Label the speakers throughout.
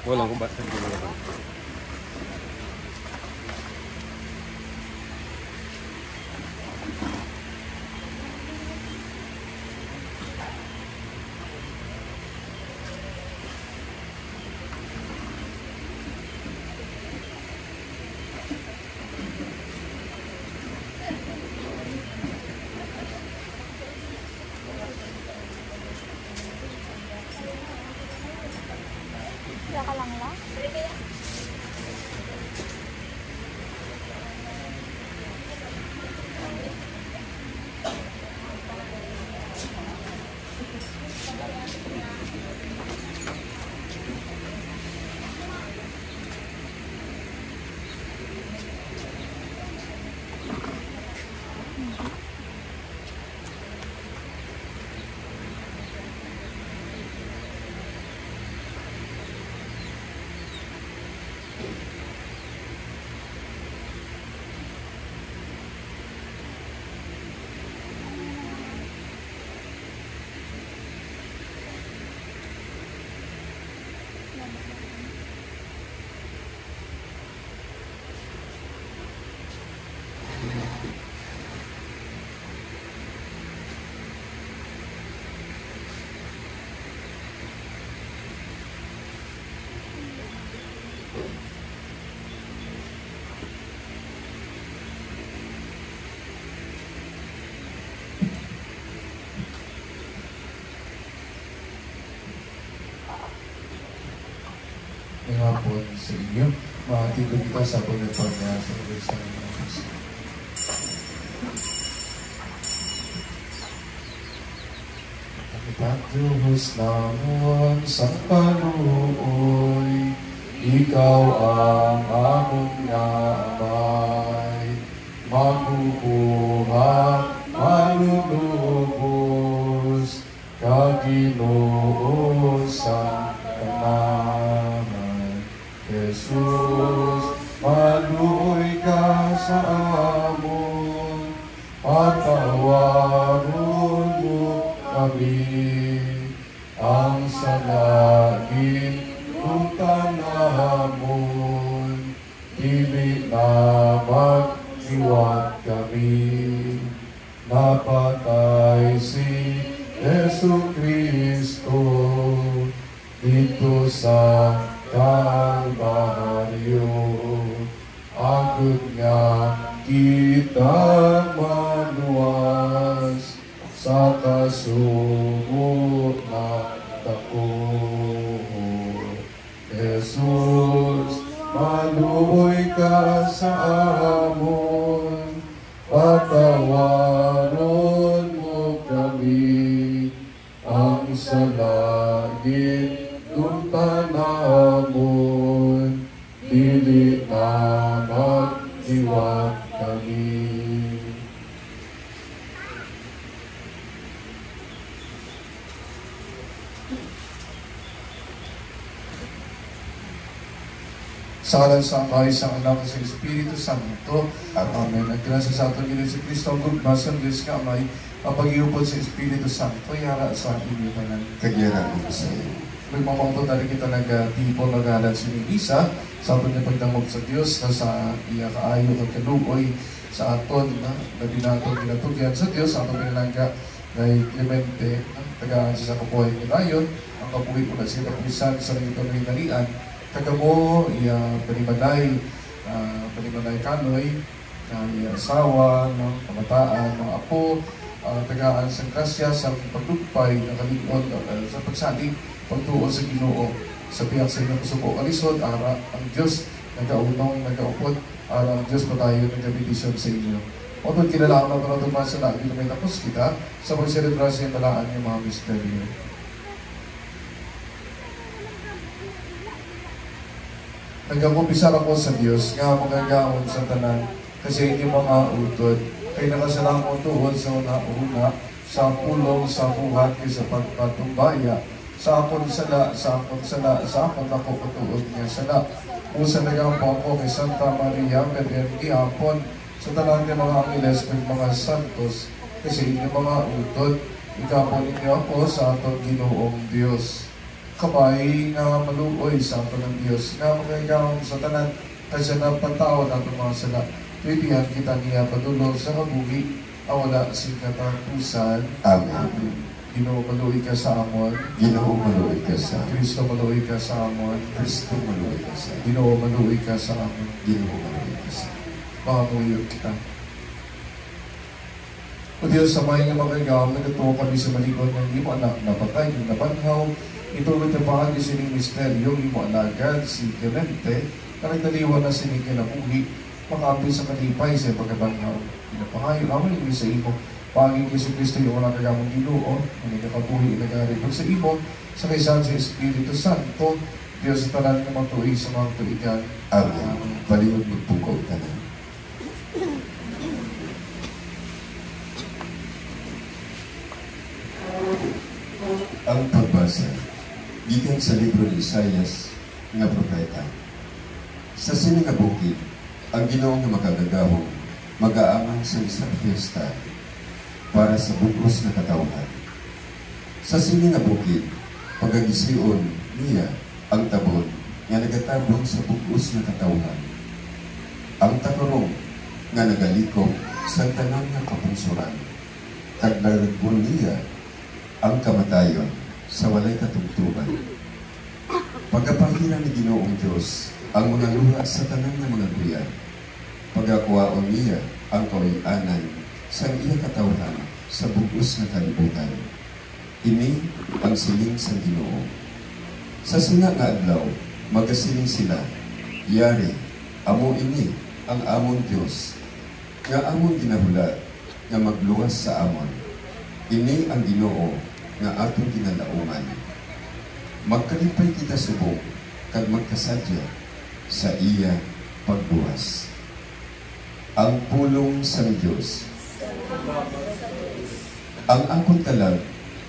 Speaker 1: Walang kubasa dito.
Speaker 2: Hapon sa inyo. Makatipid kita sa pagkakot niya sa pagkakot niya. Pagduhos namon sa panuoy, ikaw ang amon nga amay, mabubuhat, malulubos, kaginoo sa kanaman. Jesus, maluoy ka sa amon, patawaron mo kami, ang salagin ng tanamon, dili na mag-iwat kami. Napatay si Yesu Kristo dito sa Kalbaryo, agad nga kita maluwas sa kasumot na dako. Jesus, maluoy ka sa amon, patawaron mo kami, ang salagin ng tanamon, dili na mag-iwat kami. Sa ngalan sa Ama, sa Anak, sa Espiritu Santo. Amen. Naggrasya sa aton Ginoong Kristo, ang gugmas ang Diyos ka Amay, mapag-iupod sa Espiritu Santo, yara sa inyo tanan.
Speaker 3: Kagyara ko sa iyo.
Speaker 2: Magmamangkot na rin kita nag-tipo nag-alat sa Isa, sa aton niya pagdamog sa Diyos, na sa iya kaayo at kalugoy sa aton, na binaton pinatugyan sa Diyos, sa aton pinalangga, kay Clemente, tagaan siya sa kapuhay ni Rayon, ang kapuhay po na siya kapulisan sa nangitong rinalian, kagamo, iya panimanay kanoy, iya asawa, kamataan, mga apo, tagaan sa grasya, sa pagdugpay, nakalikod, sa pagsalig, pagtuon sa Ginoo, sa piyak sa inyong kusuko kalisod, ara ang Diyos, nagaunong, nagaupod, ara ang Diyos patayo, nagabidisyon sa inyo. Otod kinalaang na ito natin sa labi na may tapos kita, sa pagselebrasyon yung talaan yung mga misteryo. Nagkakumpisar ako sa Diyos, nga magagaon sa tanan, kasi hindi mga utod, kay nakasalang mo tuon sa una-una, sa pulong, sa buhat, sa pagpatumbaya, sa akon sala, sa akon sala, sa akon ako katuod niya sala. Usa nagampo ako kay Santa Maria, Medenti Hapon, sa talang ng mga angeles ng mga santos, kasi inyong mga utod, ikapon ninyo ako sa atong Ginoong Diyos. kamay nga maluoy sa ato ng Diyos. Nga magkaigaw sa tanan, kasi na pantawad ato mga sala. Pwedihan kita niya padulong sa kabuhi, awala si katapusan.
Speaker 1: Amen.
Speaker 2: Ginoo maluoy ka sa amon.
Speaker 1: Ginoo maluoy ka sa
Speaker 2: Kristo maluoy ka sa amon.
Speaker 1: Kristo maluoy ka sa
Speaker 2: Ginoo maluoy ka sa amon.
Speaker 1: Ginoo maluoy ka sa
Speaker 2: Mga muyod kita. O Diyos, sa mga nga makagawa, nagatuwa kami sa malikod ng imo anak na patay, yung nabanhaw, ito nagtapahagi sa inyong misteryo, imo alagad, si Clemente, na nagdaliwan na si Nike na buhi, makaampi sa kalipay sa pagkabanhaw. Pinapangayon naman yung sa imo, paging Yesu Cristo yung walang nagamang Ginoo, ang nagkapabuhi nagaripag sa imo, sa kaysan sa Espiritu Santo, Diyos sa tanan na matuig sa mga tuigan.
Speaker 1: Amen. Paliwag magpukaw ka na. Ang pagbasa, gikan sa libro ni Isaias nga propeta. Sa sini nga bukid, ang Ginoo nga makagagahong mag-aaman sa isang fiesta para sa bugos na katawhan. Sa sini nga bukid, pagagisiun niya ang tabon nga nagatabon sa bugos na katawhan. Ang takarong nga nagalikom sa tanan nga kapungsuran. Taglaragpon niya ang kamatayon sa walay katugtugan. Pagkapangiran ni Ginoong Diyos ang mga luha sa tanan ng mga guyan. Pagakuwaon niya ang kaulianan sa iya katawhan sa bugos na kalibutan. Ini ang siling sa Ginoo. Sa sina nga adlaw, magasiling sila, yari, amo ini ang amon Diyos, nga amon ginahula, nga magluwas sa amon. Ini ang Ginoo nga atong ginalaungan. Magkalipay kita subong, kag magkasadya sa iya pagbuwas. Ang pulong sa Diyos. Ang akong talag,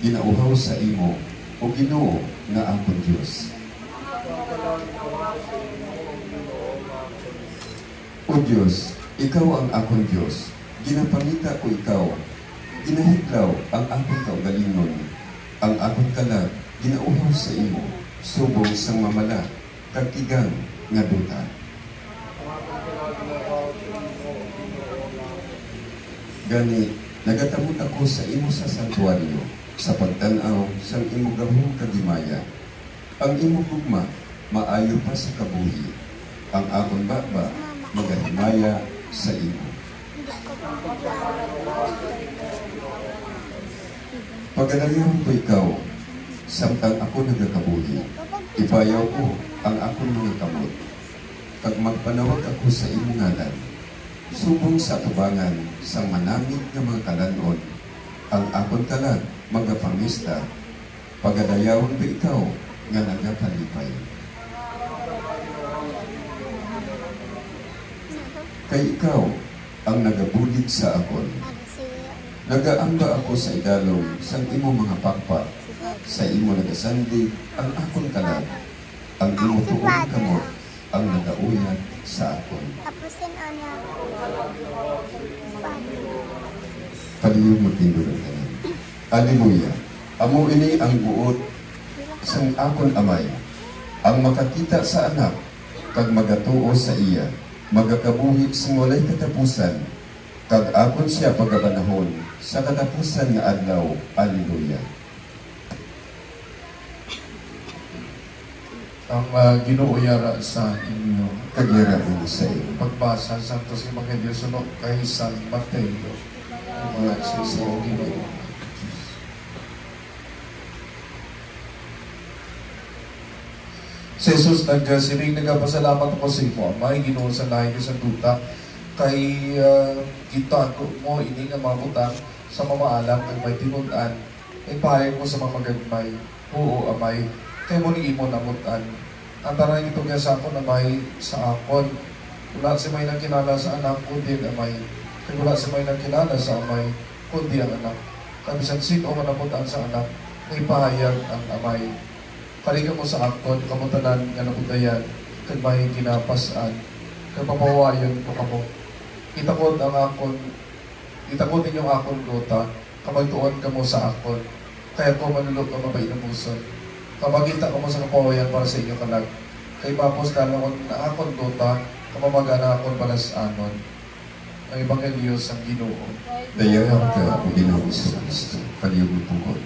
Speaker 1: ginauhaw sa imo, o Ginoo nga akong Diyos. O Diyos, ikaw ang akong Diyos, ginapangita ko ikaw, ginahitlaw ang akong kaugalingon, ang akong kalag, ginauhaw sa imo, subong sang mamala, kagtigang nga duta. Gani, nagatamot ako sa imo sa santuaryo, sa pagtanaw sang imo gahong kagimaya. Ang imo gugma, maayo pa sa kabuhi. Ang akong baba, magahimaya sa imo. Pagadayon ko ikaw, samtang ako nagakabuhi, ipayaw ko ang akong mga kamot. Kag magpanawag ako sa imo ngalan, subong sa tubangan sang manamit nga mga kalanon, ang akong kalag magapangista, pagadayawon ba ikaw nga nagakalipay. Kay ikaw ang nagabulig sa akon. Nagaamba ako sa idalong sang imo mga pakpak, sa imo nagasandi ang akong kalag, ang imo tuong kamot ang nagauyat sa akon. Paliyong magtindulan ka na. Aleluya. Amo ini ang buot sang akon amay, ang makakita sa anak, kag magatuo sa iya, magakabuhi sa walay katapusan, kag akon siya pagabanahon sa katapusan nga adlaw. Aleluya.
Speaker 2: Ang Ginoo yara sa inyo.
Speaker 1: Kagira ini sa iyo.
Speaker 2: Pagbasa sa Santos Evangelyo sunod kay San Mateo. Mga sa Ginoo. Si Jesus nagsiring nagpasalamat ako sa imo, may Ginoo sa lahi sa duta kay kita ko mo ini nga mabutang sa mamaalam kag may tinud-an ipahayag mo sa mga magagmay. Oo, amay, kay mo ni imo namutan. Ang tanan ito nga sa akon amay sa akon. Wala si may nagkilala sa anak, kundi amay. Kay wala si may nagkilala sa amay, kundi ang anak. Kabisan sino nga namutan sa anak, may pahayag ang amay. Kaliga mo sa akon, kamutanan nga nabutayan, kag may ginapasan, kag papawayon ko kamo. Itakod ang akon, itakod ninyong akon luta, kamagtuon ka mo sa akon, kaya ko manulog ang mabay na muson. Kamagita ko mo sa kapawayan para sa inyo kalag. Kay Papos dalawon na akon tuta, kamamagana akon para sa anon. Ang Ebanghelyo ang Ginoo.
Speaker 1: Dayaw ka o Ginoong Kristo, kaliyog mo tungkol.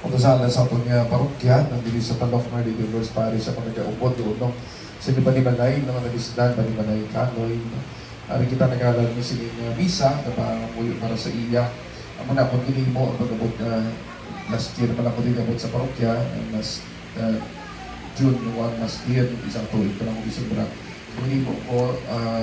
Speaker 2: Kung saan sa atong parokya, nandili sa Talok na di Dolores Parish sa pagkakaupod doon sa Panimanay, ng nalisdan, Panimanay Kanoy. Ari kita nag-aaral mo sining visa na pangamuyo para sa iya. Amo na kung mo ang pag-abot last year pala ko din abot sa parokya, last June 1 last year, isang tuwid pa lang ko isubra. Hinimo ko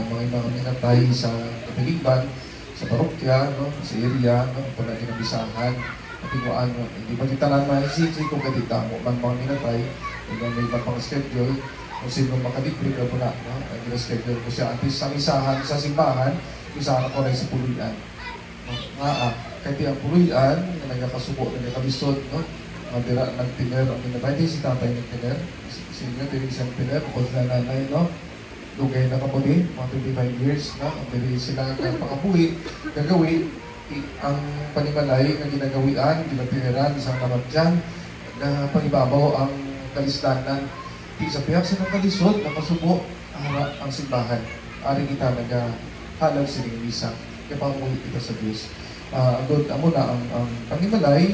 Speaker 2: mga minatay sa Kapiliban, sa parokya, no, sa area, no, kung na kinabisahan. Tinguan mo, hindi pa kita na maisisi kung kadita mo, man mga minatay, kung may pang schedule, kung sino makadipri ka po na, no? Ang schedule ko siya, at sa isahan, sa simbahan, isahan ako rin sa puluyan. Kahit ang puluyan, na nagkakasubo, nagkakabisod, no? Madira, nagtiner, ang minatay, di si tatay nagtiner, sino, di siyang tiner, bukod na nanay, no? Lugay na kapuli, mga 25 years, no? Ang dili sila pakabuhi, gagawin, ang Panimalay na ginagawian, ginatiniran, isang naman dyan, na panibabaw ang kalislanan. Sa pihak sa nakalisod, nakasubo, ang simbahan. Ari kita naghahalag sining misa. Kaya pangulit kita sa Diyos. Amo na ang Panimalay,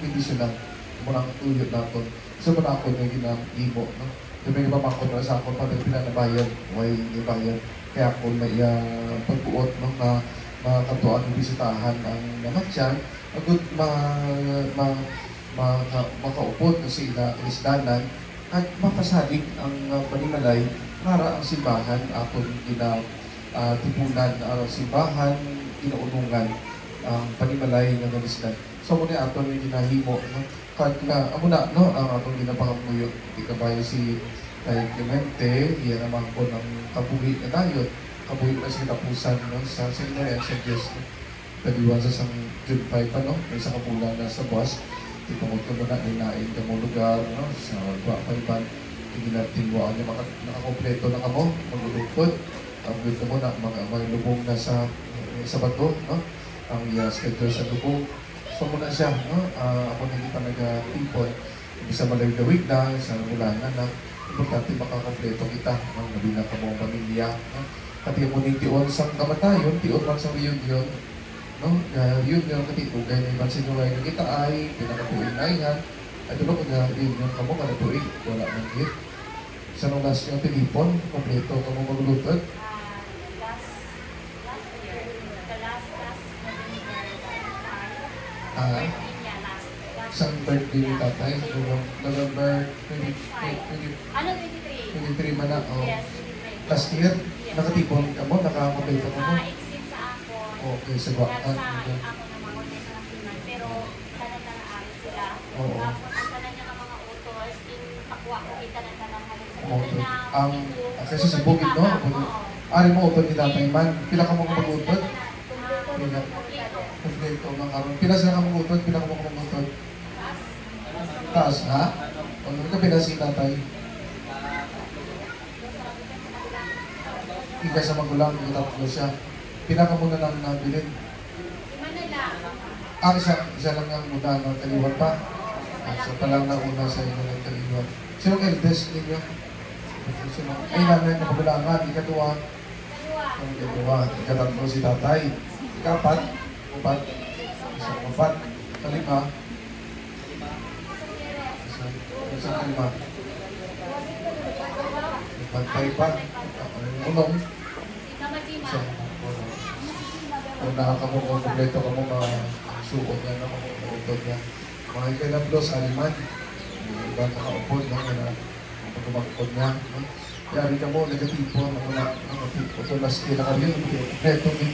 Speaker 2: bindisyon lang. Amo na ang tuyot natin. So mo na ako na ginang-imo. No? Sabi nga pa makon na sa ako, pag pinanabayan, may ibayan. Kaya ako may pagbuot, no, na makatuan ng bisitahan ang mga tiyan, agad makaupod na sila isdanan at mapasadig ang Panimalay para ang simbahan akong tipunan ang simbahan, ginaunungan ang Panimalay na nalisdan. So muna ato yung ginahimo, no? Kahit na, amo na, no, ang atong ginapangamuyo, di kabayo si Clemente, iyan naman po ng kabuhi na dayon. Kabuhi na sila tapusan, no? Sa seminary sa Diyos. No? Taliwan sa June 5 pa, no? May isang kapulan na sa bus. Tipungod ko na ninain ka mo lugar, no? Sa Paliban. Tinwaan niya, nakakompleto na ka mo, maglulugpod. Ang gusto mo na, maglubong na sa bato, no? Ang schedule sa lubong. So muna siya, no? Ako na hindi pa nag-tipon. Isa malawig na, sa mulanan na. Importante makakompleto kita, no? Nabila ka mo ang pamilya, no? Pati mo ni tiyon sa kamatayon, tiyon man sa reunion, no? Reunion kasi ugay na ibang sinuway na kita ay pinakatuin na yan. At diba kung reunion ka mo, kanatuin, wala man hit. Sa nung last yung telefon, kompleto ka mo maglutod?
Speaker 3: Last year, the last
Speaker 2: Isang birthday ni tatay, November 23.
Speaker 3: Ano, 23?
Speaker 2: 23 man na, oh.
Speaker 3: Yes, 23.
Speaker 2: Last year, nakatipon ka mo, nakakompleto ka mo?
Speaker 3: Exit sa ako.
Speaker 2: Okay, sige.
Speaker 3: At sa ako naman ko sa nasiman. Pero tanan-tanan sila.
Speaker 2: Oo.
Speaker 3: Tapos ang tanan niya ng mga utos, in pakwa ko kita ng tanan halin sa
Speaker 2: Okay.
Speaker 3: tanan
Speaker 2: Kasi sa bukid, no? Ari mo, utod ni tatay man. Pila ka mo kapag-utod? Kompleto ng karon. Pila sila ka mag-utod? Pila ka mo kapag-utod? Taas, ha? Ano ka pila si tatay? Ika sa magulang, tatlo siya. Pinaka muna lang nabilin. Isa lang ang muna ng kaliwan pa. So palang nauna sa inyo ng kaliwan. Sino ang eldest ninyo? Ay, nanay na magulangan, ikatuwa. Ang ikatuwa, ikatatlo si tatay. Ikapat, upat, isang upat, kalima. Isang kalima. Pantay pa. Unong. So, kung nakakamukong kompleto ka mo suot niya, utod niya. Mga ikinaplos, aliman. Iba nakaupod, pagkumakupod niya. Yari ka mo, negatibo, nakatipo. Ito, last year na kami, kompleto ni.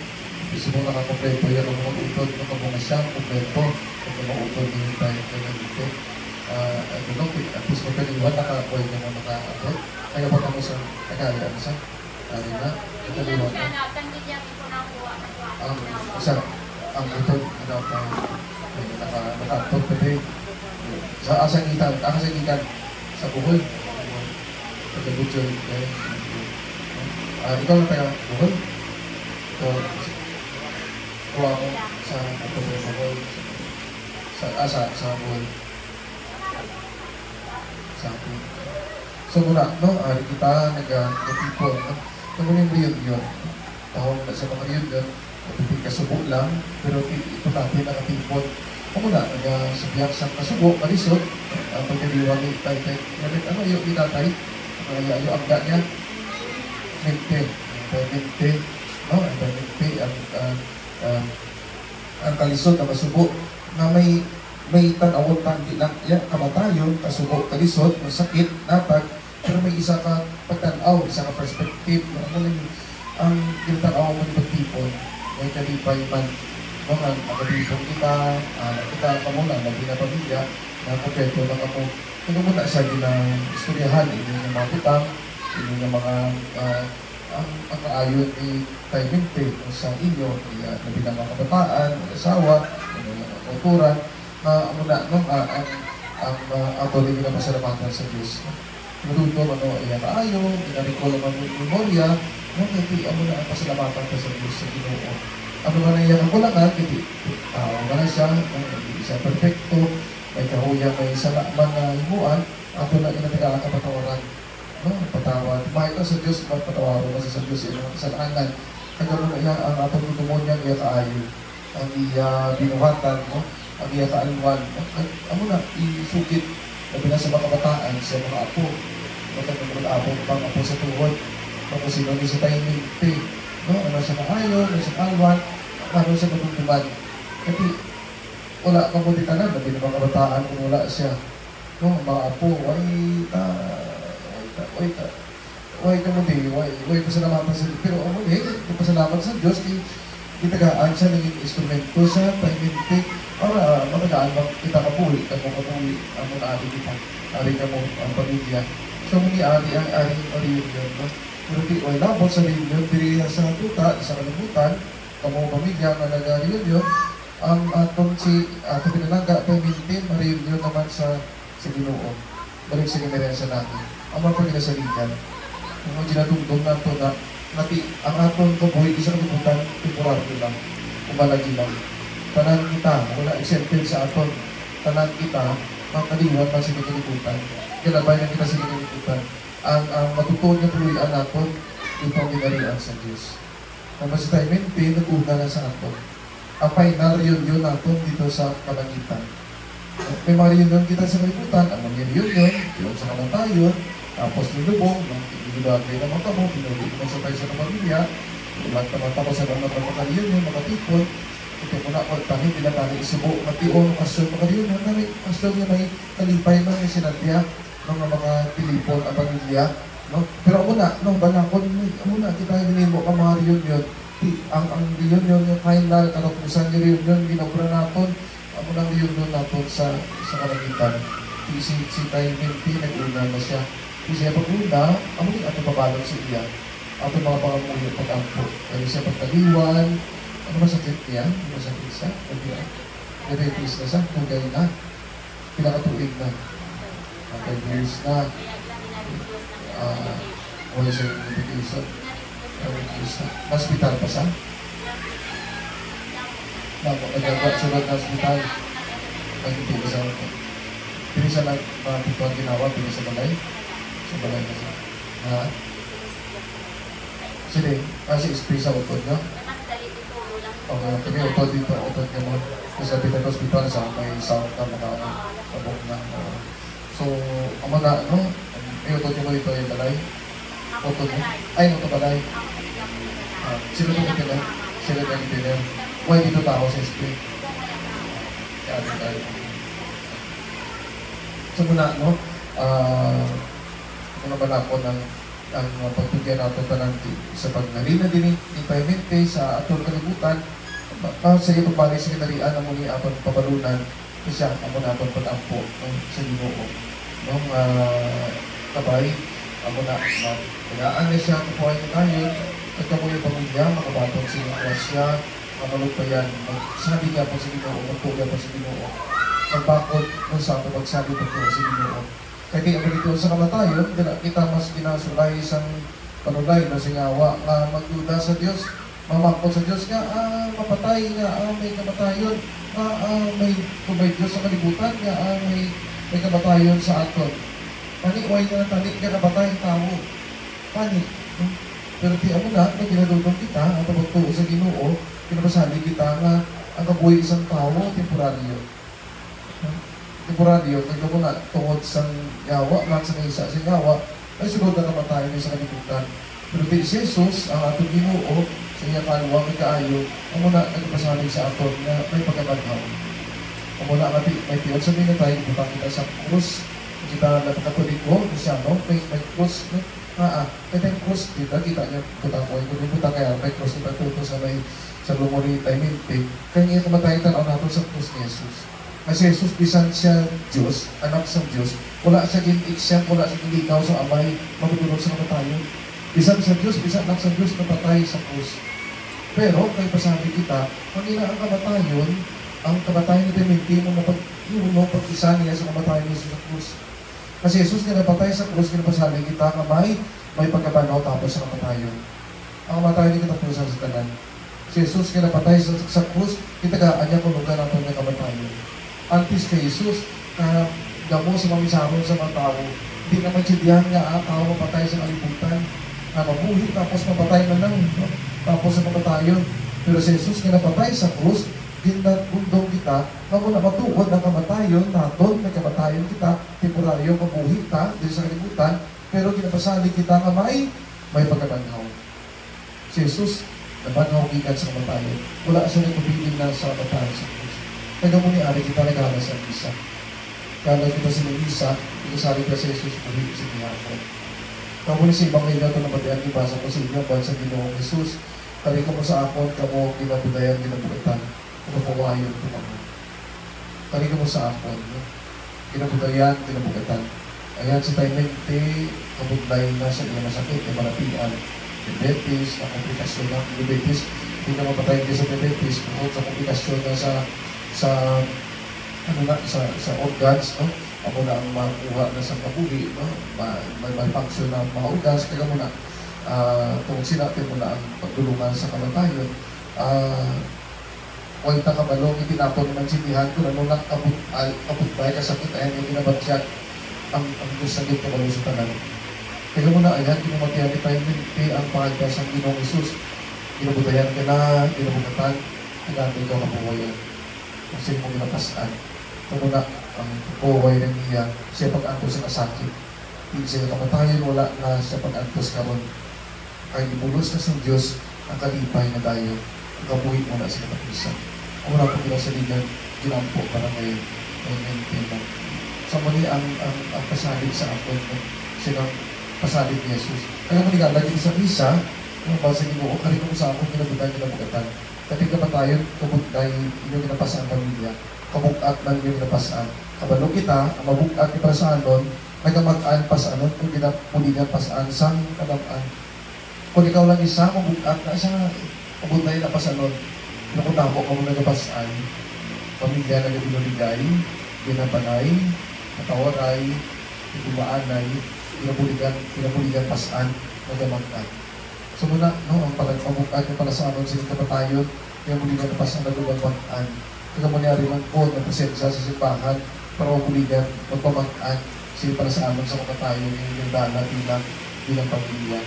Speaker 2: Gusto mo nakakompleto yan, kung mag-utod, mga siyang kompleto. Kung mag-utod, hindi tayo dito. At least magkaliwan, nakakoy na mo nakaupod. Kaya pa kamo sa nagkalian sa ano na, italiwan na. Ang utod, naka-upod pa rin. Sa asangitan, sa buhol. Pagkabutsoy, ikaw na tayo, buhol? Kuha mo sa problema ko. Sa buhay. Sa akin. So muna, no, ari kita nag-tipon, no? Kung ano yung reunion, tawag na sa mga reunion, mapipig kasubo lang, pero ito natin nakatipon. Kung muna, nag-sabiyak sa kasubo, kalisod, ang pagkaliwang ni Tay, ano yung itatay? Yung agda niya, mente, no? Mente, ang kalisod na masubo, na may tanawon tanggi lang, kamatayon, kasubo, kalisod, masakit, natag, pero may isa ka pagtanaw, isa ka perspective, ang tinaw mo ng pagtipon, may kalipay man, no, nakatipon kita kamula, naging na pamilya, nakapeto lang ako. Kaya muna sa istoryahan, hindi yung mga putang, hindi yung mga ang kaayon ni Tay Mente sa inyo, nabi ng mga kabataan, asawa, kulturan, na muna, no, ang ato rin na pasalamatan sa Diyos. Naluto iya kaayo, inarikol ang memorya, hindi mo na ang pasalamatan ka sa Diyos sa Ginoo. Ano man ang iyang kulangan, hindi tao man na siya, hindi siya perfecto, may kahuya, may salaman na himuan, ato na inatagalang kapatawaran. No, patawad. Mahal ka sa Diyos, patawaran ka sa Diyos, yung kasalanan. Kaya mo na iya ang atong lutumon niya, iya kaayo, ang iya binuhatan, no? Ang iya kaalwan. Amo na, isugit, sabi na sa mga kabataan, sa mga apo, pang apo sa tuhod, tapos sinuli sa timing, no? Ano sa maayo, ano sa alwan, ano sa matutulad. Kasi wala ka mo di tanan, sabi ng mga kabataan kung wala siya, no? Mga apo, way ka mo di, way pasalamatan sa Diyos. Pero ano pasalamat sa Diyos, itagaan siya naging instrumento sa timing, para matagaan kita kapuwi, ang mga ari kita, ari ka mo ang pamilya. So, muli ari reunion, no? Pero di, way labot sa reunion, diri sa tuta, sa kalimutan, kamo pamilya na nag-reunion, ang atong pinalaga, pamilya, ma-reunion naman sa Ginoo. Balik sa generasyon natin. Ang mga pagkasalitan, ang mga ginatugtong na ito na, ang atong kabuhi, isang kalimutan, temporaryo lang, umalagi lang. Tanan kita, wala exempted sa aton. Tanan kita, makaliwan pa sa kiniliputan. Kilabay na kita sa kiniliputan. Ang matutuon niya tuloyan natin, ito ang ginarian sa Diyos. Naman sa time and pay, nag-una na sa aton. Ang final reunion natin dito sa kalangitan. May mga reunion kita sa kaliputan, ang mga reunion, yun sa kamatayon, tapos nilubong, nilubagay na mga mo, pinuli naman sa tayo sa pamilya, ilang tamatapos sa mga reunion, mga people, ito muna ako, tanin, pinatani, isubo, mationg, kasyon, mga reunion, na may kasyon niya may kalipay na may sinadya ng mga pilipon, ang pamilya, no? Pero muna, no, banakon, muna, kita hindi mo ka mga reunion, ang reunion yung final, kalapusan yung reunion, ginabra natin, ang munang reunion natin sa kalangitan. Si Tay Mente, nag-una na siya. Siya pag-una, ang muli ato pabalong sa iya. Ato mga pangamuyo pag-ampo. Kaya siya pagkaliwan, ano masakit niya? Ano masakit siya? Diabetes na siya, nagay na. Pinakatuig na. 5 years na. Wala siya yung medication. Hospital pa siya? Nagagawa na hospital. Nagpipili sa ako. Pili siya nagpapituan ginawa, pili sa balay. Sa balay na siya. Sige, kasi spray sa utod niya. Okay, kami utod dito, utod niya mo. Kasi sa hospital sa may sound na makakabok na. So, ama na, no? May utod niyo mo dito yung balay. Utod niyo? Ay, utod balay. Sino ito yung pinag? Sino ito yung pinag? Why dito tao sa spray? Kaya dito tayo. So muna, no? Muna ba na ako ng pagtugyan natin pa sa pagnarina din ni Tay Mente sa atong kalibutan sa iyo pagbalik sa kinarian na muli apang pabalunan kasi ako na apang pag-ampo sa Ginoo. Nung kabay, ako na tagaan na siya, kukuhay na tayo, nagkamoy yung pamilya, makabatong sa inyo siya, mamalog pa yan, magsabi niya po sa Ginoo, magtuga po sa Ginoo, magbakot kung sa ato magsabi po sa Ginoo. Kaya ang dito sa kamatayon, kita mas kinasulay isang panulay na singawa nga magduda sa Diyos. Mamangkot sa Diyos nga, mapatay nga, may kamatayon, may tubay Diyos sa kalibutan nga, may kamatayon sa aton. Way na tanik nga nabatay ang tao. Panik. Pero di mo na, na ginadudong kita, at magtuo sa Ginoo, pinapasali kita nga, ang kabuhay isang tao, temporaryo. Temporaryo, kaya mo na, tungod sa yawa, lang sa isa sa yawa, ay sunod na kamatayon sa kalibutan. Pero di si Jesus, ang atong Ginoo, sa iya kalwa, may kaayo, ang muna nagpasalig sa aton na may pagkabanhaw. Ang muna may tiyon sa mga tayo, butang kita sa krus, kita na katoliko, Krisyano, may krus, kaya yung krus, kita niya, butang ko, yung butang kaya, may krus na tuto sa may sa lumuri tayo minti, kaya nga kamatayin tanaw natin sa krus ni Jesus. Kasi Jesus, bisan siya Diyos, anak sa Diyos, wala siya gin-iksyan, wala siya gin-ikaw sa amay, magtulog sa kamatayon. Bisan sa Diyos, bisan anak sa Diyos, napatay sa krus. Pero, kaya pasabi kita, pangina ang kamatayon ni Piminti mo napag-iuno, pag-isa niya sa kamatayon ni Jesus sa krus. Kasi Jesus na napatay sa krus, kinapasabi kita na may pagkabanaw tapos sa kamatayon. Ang kamatayon ni katapusan sa tanan. Si Jesus na napatay sa krus, kitagaan niya kung lugar natin ng kamatayon. Antes kay Jesus, gamo sa mamisaron sa mga tao, hindi na magsindihan nga tao mapatay sa kalibutan. Mabuhi, tapos mapatay na lang, tapos sa kamatayon. Pero si Jesus na napatay sa krus, ginagundong kita, na matuod ang kamatayon, naton, may kamatayon kita, temporaryo, mabuhi ta, din sa kalibutan, pero ginapasali kita nga may pagkabanhaw. Si Jesus, nabanhaw gikan sa kamatayon. Wala siya nagpapigil na sa kamatayon sa krus. Kaya mo ni Ari, kita nagkala sa isa. Kala kita sa isa, ikasali ka sa Jesus, buhi sa Ginoo. Kamu ni sa ibang kailan ito napatihan, ibasa ko sa inyo, sa Ginoong Jesus, kari ka mo sa akon, kamo ginabudayan, ginabugatan, kapawayon ko mo. Kari ka mo sa akon, ginabudayan, ginabugatan. Ayan, sa timing, kabudlay na sa iya masakit, ay malapian, diabetes, na komplikasyon ng diabetes, hindi na mapatay din sa diabetes, kung sa komplikasyon na sa organs, no? Ako na ang makuha na sa kapuli, no? May function na mga organs, kaya mo na, kung sinapin mo na ang pagdulungan sa kamatayon, huwag na kabalong, itinapon naman sindihan ko na nung nakaputbay kasakit, ayan yung ginabansyan ang Diyos na dito kabalo sa tanan. Kaya mo na, ayan, kinumatihan ni tayo ang pagkas ang Ginoong Isus. Ginabutayan ka na, ginabugatan, natin ikaw kapuwayan. Kasi mo ginapasaan. Kaya mo na, ang kapuway ng niya, siya pag-antos sa kasakit. Hindi siya kamatayan, wala na siya pag-antos karon. Kaya ibulos na sa Diyos ang kalipay na tayo. Ang kabuhi mo na sa katapisan. Kung wala po pinasaligan, ginampo para kayo. Maintindihan. Sa muli ang pasalig sa akin, silang pasalig ni Jesus. Kaya mo nilalagin sa misa, ang basa ni mo, kari ko sa akong ginabugatan. Kapag kapatayon, kabutay, inyong ginapasaan pamilya. Kabukat man inyong ginapasaan. Kabalo kita, ang mabukat ni pasaan nun, nagamagaan pasaan nun, kung ginapuligan pasaan sang kalamaan. Kung ikaw lang isa, mabukat na isa, kabutay na pasaan nun, nakunako ka mo nagapasaan, pamilya na binuligay, ginapanay, natawaray, itumaanay, pinapuligan pasaan, nagamagaan. So muna, no, ang pagpabukat niya pala sa anon sa kapatayon, pinapuligan na pasaan, nagamagaan. Kaya mo niya rin ang po, nagpresensya sa simbahan, para mapuligan, magpamagaan, siya para sa anon sa kapatayon, yung dala bilang pamilya.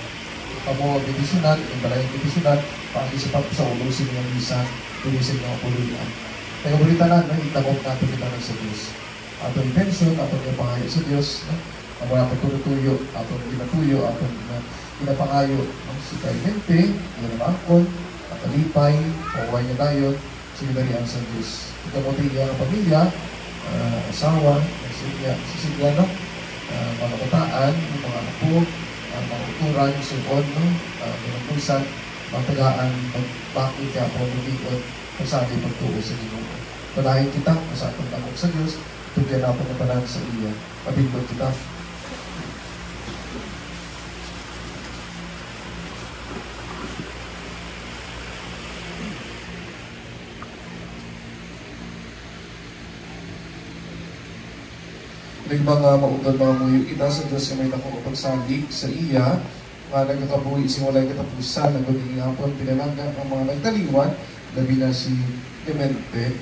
Speaker 2: Kamo petisyonal, yung balay petisyonal, pang-isipap sa ulo, sinyang misa, pinisin ng puligan. Kaya balita na, itabok natin kita sa Diyos. Atong intention, atong ipanghayo sa Diyos, ang mga pagtutuyo, atong ginatuyo, atong ginapangayo, si Kaimente, ginamangkon, at alipay, paway niya dayon, sinilarian sa Diyos. Ikamuti ang pamilya, asawa, sisigla, no? Mga kataan, mga apo, mga uturan, suon, no? Pinagpusan, magtagaan, magbaki ka po, mag-ikot, masabi pagtuo sa Ginoo. Panahin kita, sa atong tangok sa Diyos, tugyan ako na palang sa iya. Pabindot kita. Mga maugad mga muyo kita sa Diyos yung may nakapagsalig sa iya, nga nagkakabuhi simula katapusan, nagulong hapon, pinalangga ang mga nagtaliwan, labi na si Clemente,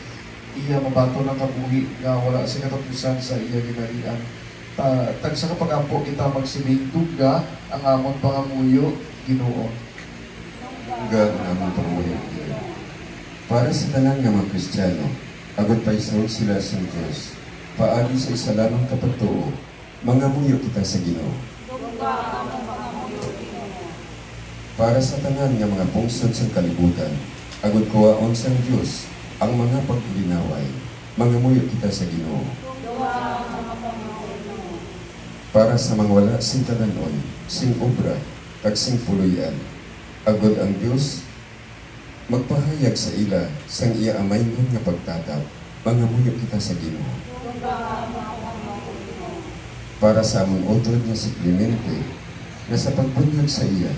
Speaker 2: iya mabato ng kabuhi nga wala si katapusan sa iya ginarian. Tag sa kapagampo kita magsiling duga ang amon pangamuyo Ginoo.
Speaker 1: Duga ang among panguyo. Para sa tanan nga mga Kristiyano, agad pa isawag sila sa Diyos. Paagi sa isa lamang kapagtuo, mga muyo kita sa Ginoo. Para sa tanan nga mga pungsod sa kalibutan, agad kuwaon sa Diyos ang mga paglinaway, mga muyo kita sa Ginoo. Para sa mga wala sing tananon, sing obra, kag sing puluyan, agad ang Diyos magpahayag sa ila sang iya amaynon nga pagtatap, mga muyo kita sa Ginoo. Para sa among utod nga si Clemente, nga sa pagbunyag sa iya,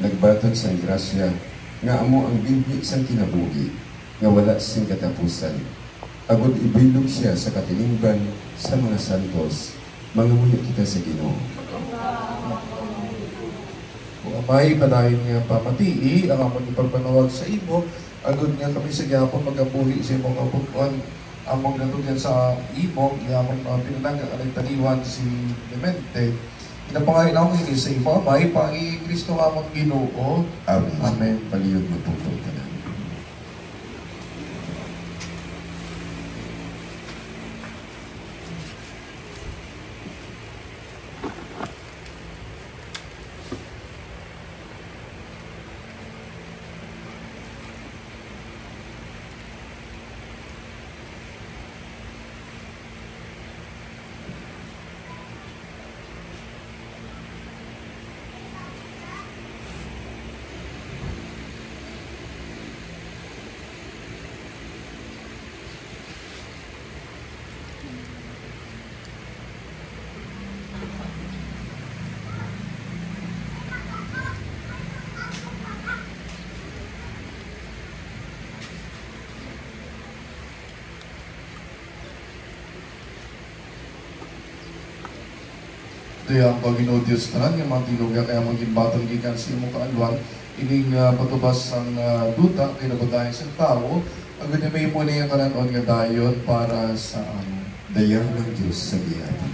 Speaker 1: nagbatod sang grasya, nga amo ang binhi sang kinabuhi, nga wala sing katapusan. Agud ibilog siya sa katilingban sa mga santos, mga muyo kita sa Ginoo.
Speaker 2: Kung amay padayon nga pamatii, ang amon ipagpanawag sa imo, agud nga kami sa gyapon magabuhi sa imong kapukuan, among natugyan sa imo, among pinalangga ang taliwan si Clemente. Inapangayon ako ini sa imo, amay, pangi Kristo among Ginoo.
Speaker 1: Amen.
Speaker 2: Amen.
Speaker 1: Paliyog mo po ka na.
Speaker 2: Ito yung Panginoon Diyos tanan, yung mga tinuga kaya maging batang gikan sa imong kaalwan, ining patubas ang duta, kinabagayan sa tao, ang ganyan mo na yung kananon nga dayon para sa
Speaker 1: Dayaw ng Diyos sa biyaya.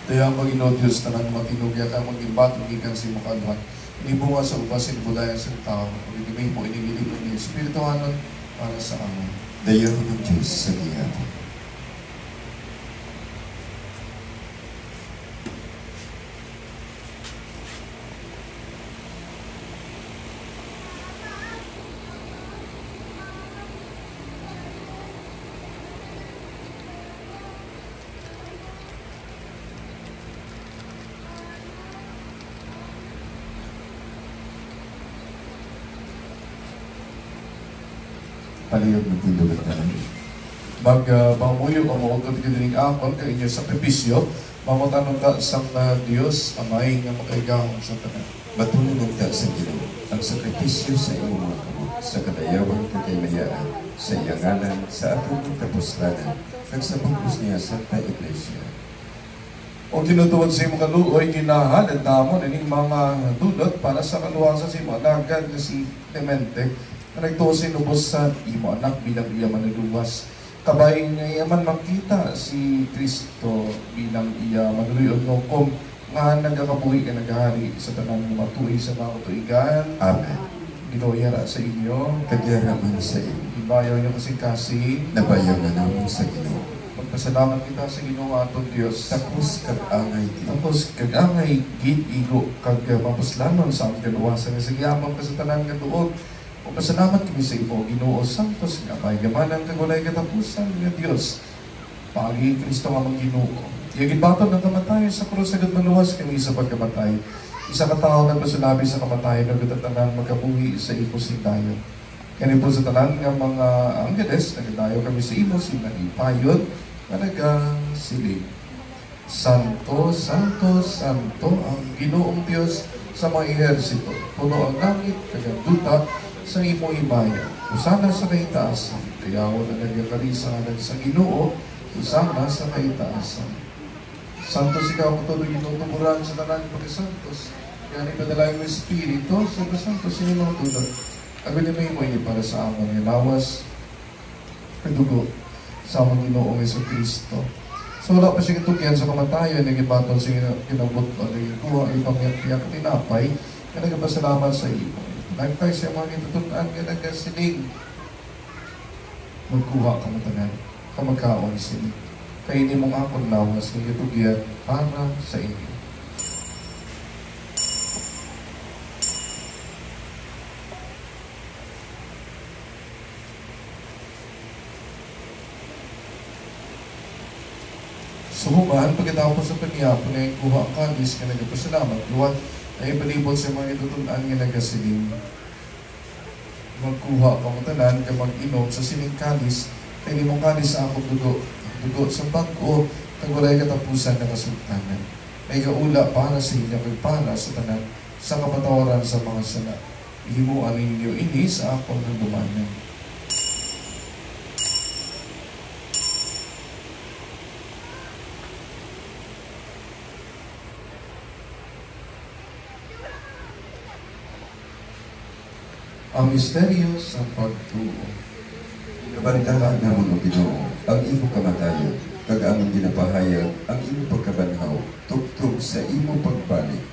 Speaker 2: Kaya ang Panginoon Diyos tanan matinugya ka maging batang gikan sa imong kaalwan, inibunga sa upasin budayan sa tao, ang mo inigilig ng Espiritu Hanon para sa amin.
Speaker 1: Dayaw ng Diyos sa biyaya. Paliyog mo tilog at tanan.
Speaker 2: Magpamuyo ka mo kung kiniling akon kay inyo sa pepisyo, mamutanong ka sa Diyos, amay nga makaigahong sa tanan.
Speaker 1: Matulog ta sa Ginoo ang sakripisyo sa iyong mga kamot, sa kadayawang kagaymayaan, sa iyang ngalan, sa atong kapuslanan, at sa pagpus niya Santa Iglesia.
Speaker 2: O tinutuwad sa imong kaluoy, ginahalad namon ining mga dudot para sa kaluwasan sa imong alagad na si Clemente, na nagtusin lubos sa imo anak bilang iya manuluwas. Kabayin nga iya man makita si Kristo bilang iya manuluyon kung nga nagkakabuhi ka naghahari sa tanang matuloy sa mga tuigan.
Speaker 1: Amen.
Speaker 2: Ginoyara sa inyo.
Speaker 1: Kagyaraman sa iyo.
Speaker 2: Ibayaw niyo kasing-kasing.
Speaker 1: Nabayaw na namin sa Ginoo.
Speaker 2: Magpasalamat kita sa Ginoo atong Dios.
Speaker 1: Tapos kag-angay din.
Speaker 2: Tapos kag-angay gid igo kag mapuslanon sa among kaluwasan sa giyamang kasatanan nga tuod. Magpasalamat kami sa imo Ginoo santos nga paigamanan kag walay katapusan nga Dios. Pagi Kristo nga mga Ginoo. Iyagin baton ng kamatayan sa krus agad maluwas kami sa pagkamatay. Isa ka tao nagpasulabi sa kamatayan agad at tanan magkabuhi sa imo sindayon. Kani po sa tanan nga mga anggeles, nagdayo kami sa imo sinang ipayod, nga nagasilig. Santo, Santo, Santo, ang Ginoong Diyos sa mga ehersito. Puno ang langit, kaganduta sa imong himaya. Usana sa kaitaasan. Kayaw na nagkakarisangan sa Ginoo. Usana sa kaitaasan. Santos ikaw patuloy inutuburan sa tanan pati Santos. Kaya ipadala yung Espiritu sa Santos sa inyong tulad. Abili mo ini para sa amon ng lawas. Kadugo sa among Ginoong Jesucristo. So wala pa siya kitugyan sa kamatayan, nagibatol siya kinabot o nagikuha, ipamiyat-piyak tinapay, na nagpasalamat sa iyo. Nagtay siya mga kitutunan, nga nagkasiling. Magkuha ka matanan, kamagkaon siling. Kainin mo nga akong lawas, ng kitugyan para sa inyo. Suhuman, pagkatapos sa paniyapo na yung kuha ang kalis ka nagpasalamat, luwat ay palibot sa mga itutunan nga nagasiling. Magkuha ka mo tanan, ka mag-inom sa siling kalis, kaya ni mong kalis sa akong dugo. Dugo sa bangko, kag walay katapusan na kasultanan. May kaula para sa inyo, kag para sa tanan, sa kapatawaran sa mga sala. Ihimuan ninyo ini sa akong nagdumanan. Ang misteryo sa pagtuo.
Speaker 1: Kabantahan namon o Ginoo, ang imo kamatayon, kag among ginapahayag, ang imo pagkabanhaw, tugtog sa imo pagbalik.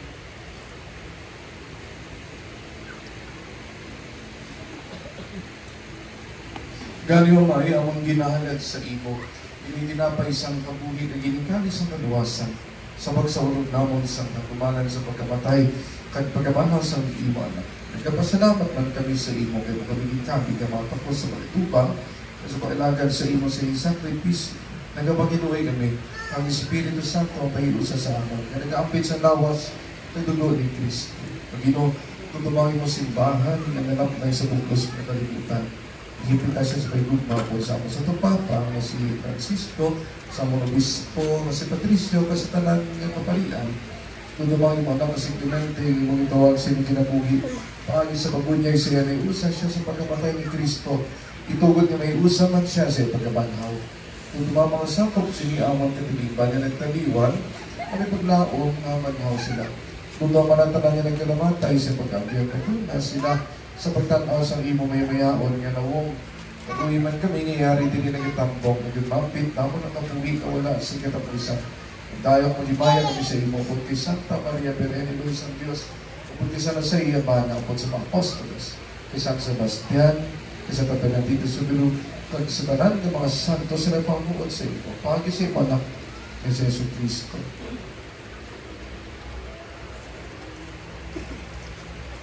Speaker 2: Galiw may among ginahalad sa imo, ininapay isang kabuhi na ginikali sa kaluwasan, sa pagsahulog namon sa nakumanan sa pagkamatay, kag pagkabanhaw sa imo anak. Nagkapasalamat man kami sa imo, kaya kami kami kamatapos sa pagtubang, sa pag-ilagad sa imo sa sacrifice, nagapaginuhay kami, ang Espiritu Santo ang pahilo sa amin, na nag-aampit sa lawas ng dugo ni Cristo. Pagino, tutumangin mo simbahan, nanganap na sa bukos ng kalibutan. Ihipita siya sa paigugma po sa amon sa tupapa, na si Francisco, sa amon obispo, na si Patricio, kasi talang ng kapalian. Tutumangin mo anak na si Clemente, yung mga tawag sa inyo kinapugi. Paano sa pagunyay siya na iusa siya sa pagkamatay ni Cristo. Itugod niya may usa man siya sa pagkabanhaw. Kung mga sakop siya amang katiliban na nagtaliwan, ay paglaong nga manhaw sila. Kung manatanan niya nagkalamatay sa pag-abiyag na sila sa pagtanaw sa imo may-mayaon nga nawong patuloy man kami ngayari din nagtambok, nagmampit, tamo na kapuhi wala sa katapusan. Tayo kung libaya kami sa imo, kung kay Santa Maria Perene Luz ang Diyos, kung kay Sana sa iya ba na kung sa mga apostolos, kay San Sebastian, kay Santa Benedito Subilo, kag sa tanan ng mga santo sila pamuot sa imo, pagi sa imo anak ni Jesu Cristo.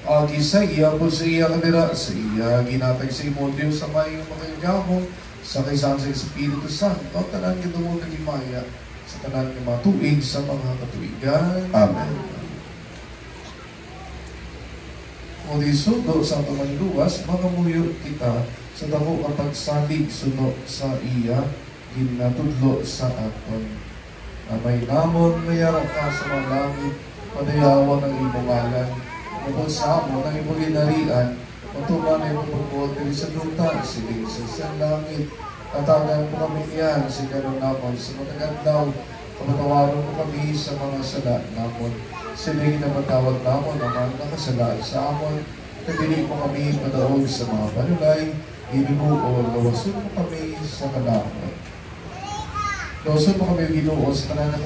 Speaker 2: Agi sa iya, kung sa iya kanila, sa iya ginatag sa imo, Diyos sa may makayagahong, sa kaysan sa Espiritu Santo, tanan kitungod ng imaya, sa tanan ng mga tuig sa mga katuigan.
Speaker 1: Amen.
Speaker 2: O di sundo sa pamaniluwas, mga muyo kita sa dako kapag salig suno sa iya, ginatudlo sa aton. Amay namon, mayara ka sa mga langit, padayawan ng imong ngalan, upod sa amo ng imong ginarian, matuman ay mong pagbuot sa luta, siling sa langit, tatagan mo kami niyan, si kanon namon, sa matagal daw, kapatawaran mo kami sa mga sala namon, siling na matawag namon, naman nakasalaan sa amon, nabili mo kami padaog sa mga panulay, Ginoo, lawasun mo kami sa kalamot. Lawasun mo kami, Ginoo, sa kanang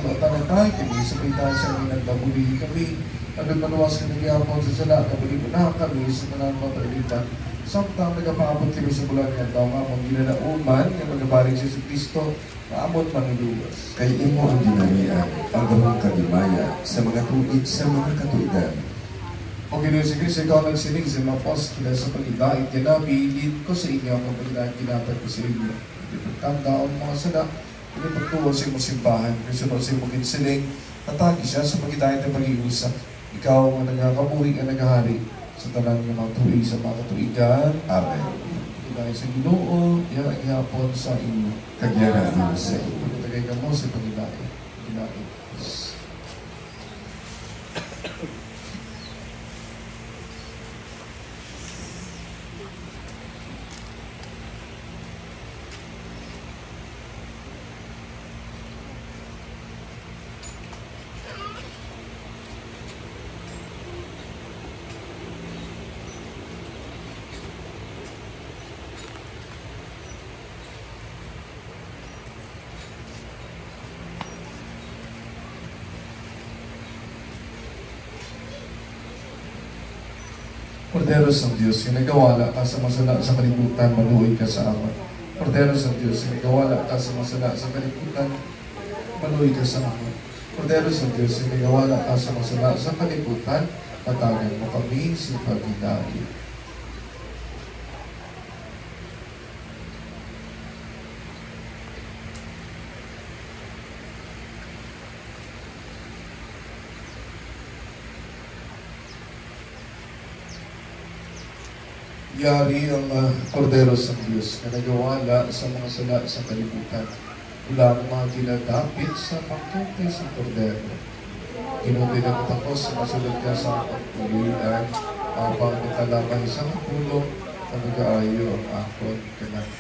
Speaker 2: tayo kami, sa pagtaan sa amin nagbabuli kami, agad maluwas kami gihapon sa sala, kabuli mo na kami sa kanang matalitan. Samtang nagapaabot kami sa bulan nga daw nga mong ginanauman, nga magabaling si Kristo, maamot manuluwas.
Speaker 1: Kay imo ang ginarian, ang gawang kagimaya, sa mga tuig sa mga katuigan.
Speaker 2: O Ginoong si Kristo, ikaw nagsinig sa mga apostol sa pag-idait, kinabilin ko sa inyo ang pag-idait kinatag ko sa inyo. Hindi pagkandaon mga sada, hindi pagtuwa sa imong simbahan, kasi sa imong ginsiling, tatagi siya sa pag-idait na pag-iusap. Ikaw ang nagkakabuhi ang naghahari sa tanan ng mga tuig sa mga katuigan.
Speaker 1: Amen.
Speaker 2: Dahil sa Ginoo, ihapon sa inyo.
Speaker 1: Kagyaran mo sa iyo.
Speaker 2: Pagkatagay ka mo sa pag-idait. kinais. Korderos ng Diyos, ginagawala ka sa masala sa kalibutan, maluoy ka sa amin. Korderos ng Diyos, ginagawala ka sa masala sa kalibutan, maluoy ka sa amin. Korderos ng Diyos, ginagawala ka sa masala sa kalibutan, katagan mo kami sa paghinai. Yari ang korderos ng Diyos na nagawala sa mga sala sa kalibutan. Wala ang mga ginagapit sa pagtuntay sa kordero. Kinundi na ko sa masulod ka sa pagpulitan, habang nakalamay sa kapulong, na nag-aayo ang akon kanan.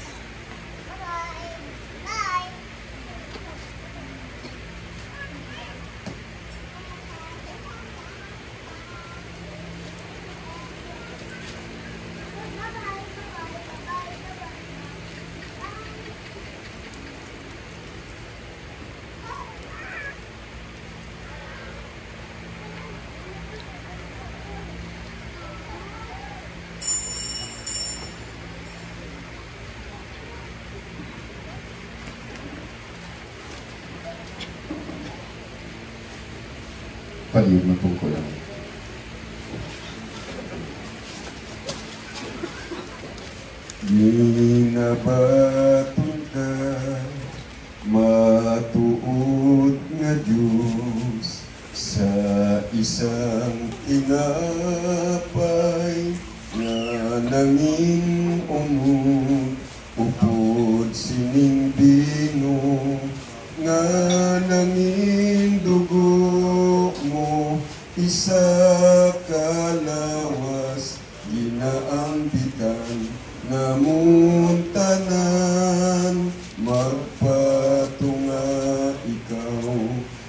Speaker 1: Palihog na tungkulan. Ginabaton ka, matuod nga Diyos, sa isang tinapay nga nanging umod, upod sining bino, nga nanging dugo mo, isa kalawas, ginaambitan, namuntanan, magpatunga ikaw,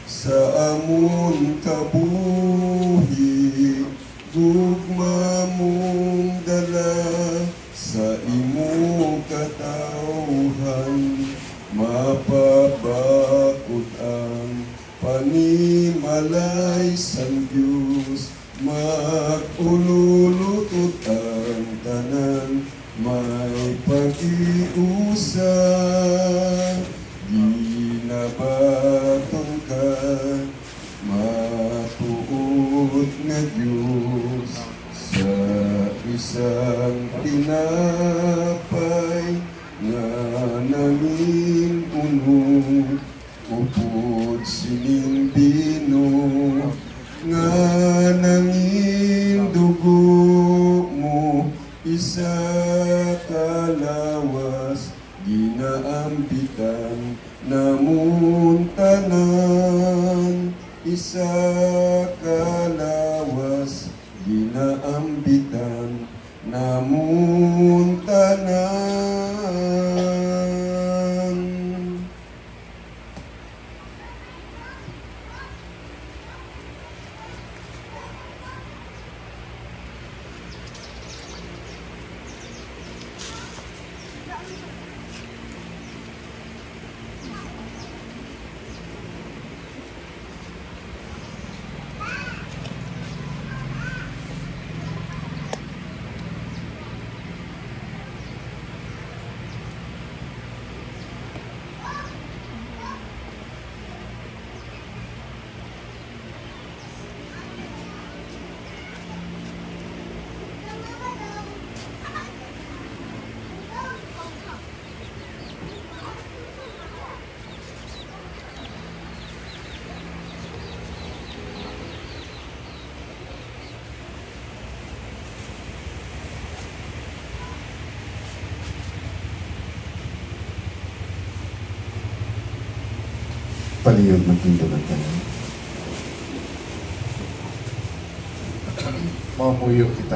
Speaker 1: sa amon kabuhi, gugma mong dala, sa imo katauhan, mapabakod ang panimalay sa Diyos, mag-ululutot ang tanan, may pag-iusa, ginabaton ka, matuod nga Diyos, sa isang tinapay, nga nanging unod, upod sining bino, nga nanging dugo mo, isa kalawas, ginaambitan, namuntanan, isa kalawas, ginaambitan, namuntanan. Palihog magtindo ng tanan.
Speaker 2: Mamuyo kita.